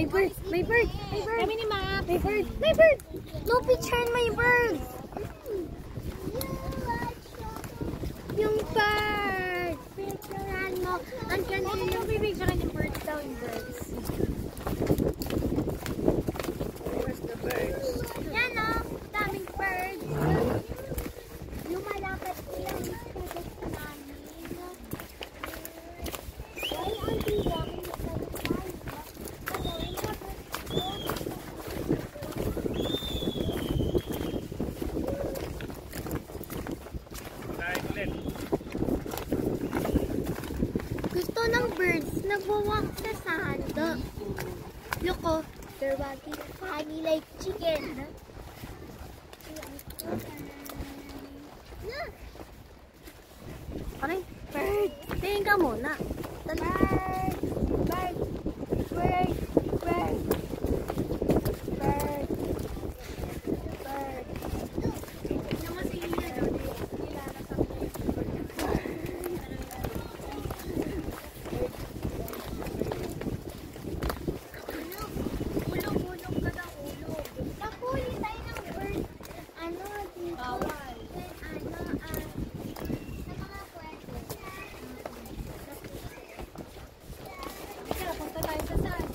bird! May bird! May bird! Kami ni Max. May bird! May bird! No picture in my bird! Yung bird! Picturean mo! Ang ganda yung pipicturean yung bird daw yung birds. Where's the birds? Yan o! Daming birds! Yung malapit yung product namin. Ay, ang bilang. Gusto ng birds, nagwawak sa sando. Look oh, they're walking funny like chicken. Aray, bird! Tingin ka muna. Bird! Bird! Bird! Bird! Bird! Bird! Nakuli tayo ng bird. Ano, dito? Bawal. Sa mga pwede. Teka, punta tayo sa saan?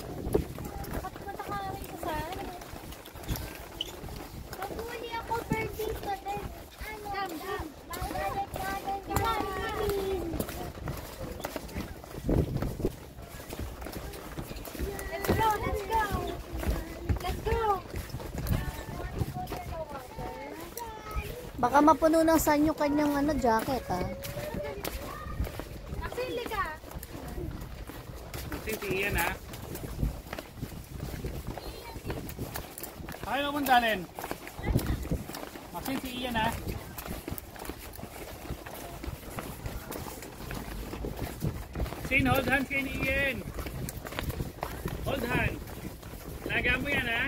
Punta ka kami sa saan? Nakuli ako bird dito. Then, ano, balik natin gawin. Let's go, let's go! Let's go! Baka mapuno ng saan yung kanyang jacket Naksili ka! Si Ian ha? Ayaw mo dalhin. Masin si Ian ha? Sin, hold hands kay ni Ian. Hold hands. Laga mo yan ha?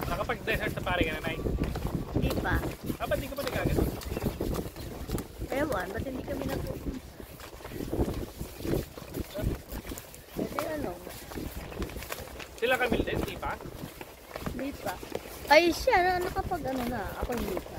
Nakapag-desert safari ka na, Nay? Hindi pa. Ba't di ka pa nagagano? Ewan, ba't hindi kami nagpupunta? Kasi ano? Sila Camille din, di pa? Hindi pa. Ay siya, nakapag ano na. Ako hindi pa.